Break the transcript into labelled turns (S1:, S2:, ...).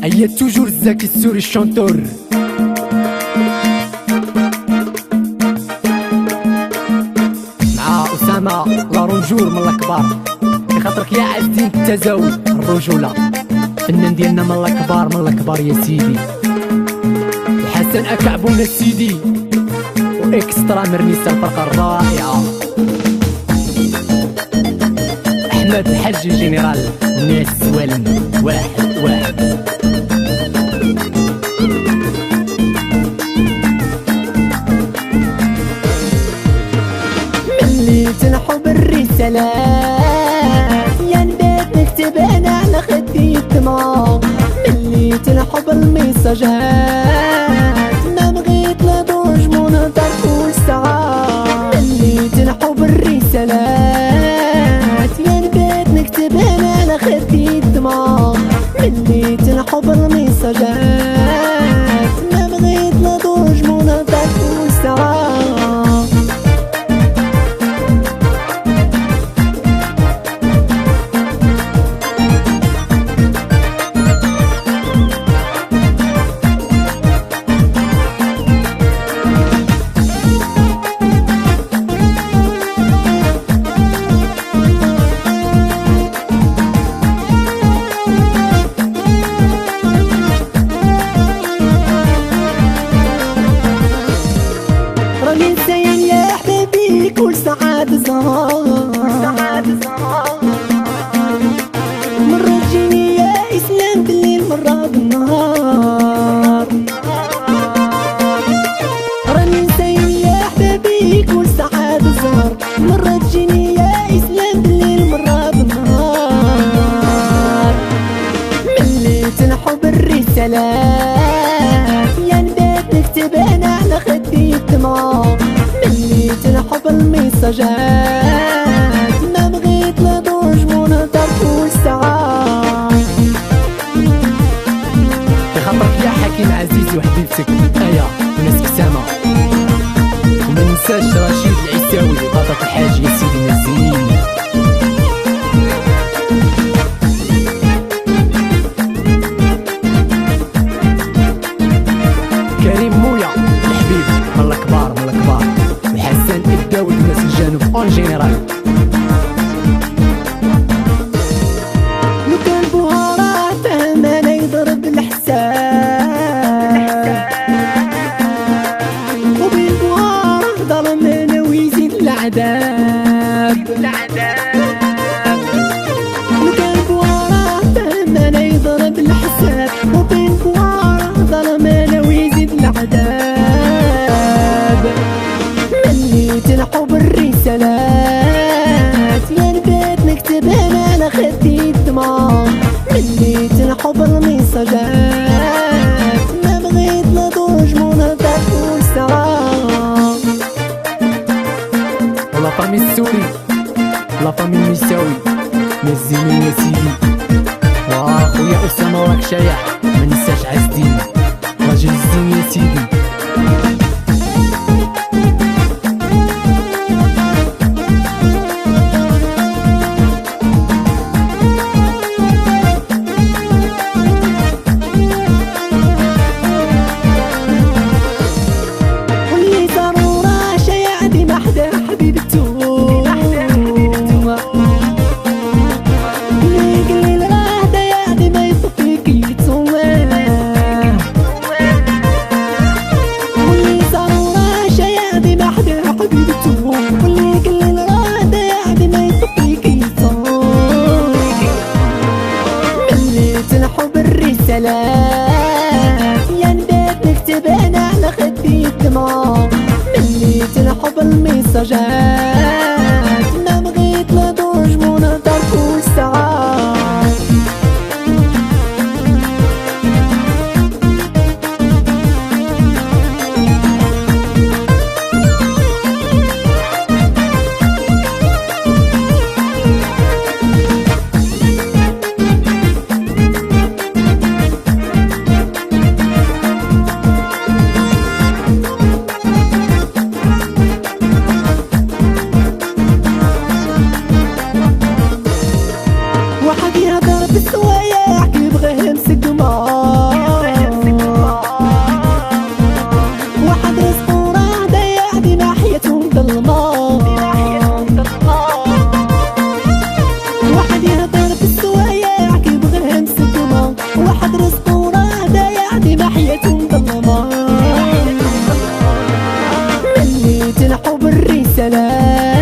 S1: هيا توجور زكي السوري الشونتور. مع أسامة لارونجور من الكبار، بخاطرك يا عزيز التزاوج الرجولة، فنان ديالنا من الكبار يا سيدي. وحسن أكعبونا سيدي، وإكسترا مرميسة الفرقة الرائعة، أحمد الحاج جنرال الناس الزوالين واحد. ملي تنحب الرسالات يا نبات نكتب أنا على خدي الدماغ، ملي تنحب الميساجات ما بغيت لا دوج منظر كل ساعة، ملي تنحب الرسالات يا نبات نكتب أنا على خدي الدماغ، ملي تنحب الميساجات ما بغيت لا دوج منظر كل ساعة. كل سعادة زهار مرة تجيني يا إسلام بالليل مرة بالنهار، راني نسايم يا حبابي كل سعادة زهر، مرة تجيني يا إسلام بالليل مرة بالنهار. ملي تنحب الرسالات يا نبات نكتب أنا على خدي الدماغ، ملي تنحب الميساجات ما بغيت لا دوج منظر كل ساعة. بخاطرك يا حكيم عزيزي وحبيبتك ايا وناس كسامة، وما ننساش رشيد العيساوي وباطة الحاج يا سيدي نزين. كريم مويا الحبيب من الكبار وحسن الداود الناس الجنوب اون جينيرال. لو كان بوهارة فهم انا يضرب الحساب، وبالبوهارة ظلم انا ويزيد العذاب. لو كان بوهارة فهم انا يضرب الحساب، وبالبوهارة ظلم انا ويزيد العذاب. ملي تنحب الرسالات يا نبات نكتب أنا على خدي الدماغ، ملي تنحب الميساجات ما بغيت لا دوج منظر كل ساعة. ولا فامي السوري لا فامي النساوي مزينين يا سيدي، وأخويا أسامة وراك شايع منساش عز الدين راجل الزين يا سيدي. يا نبات نكتب أنا على خدي الدماغ، ملي تنحب الميساجات ما بغيت لا دوج منظر كل ساعة. بالرسالة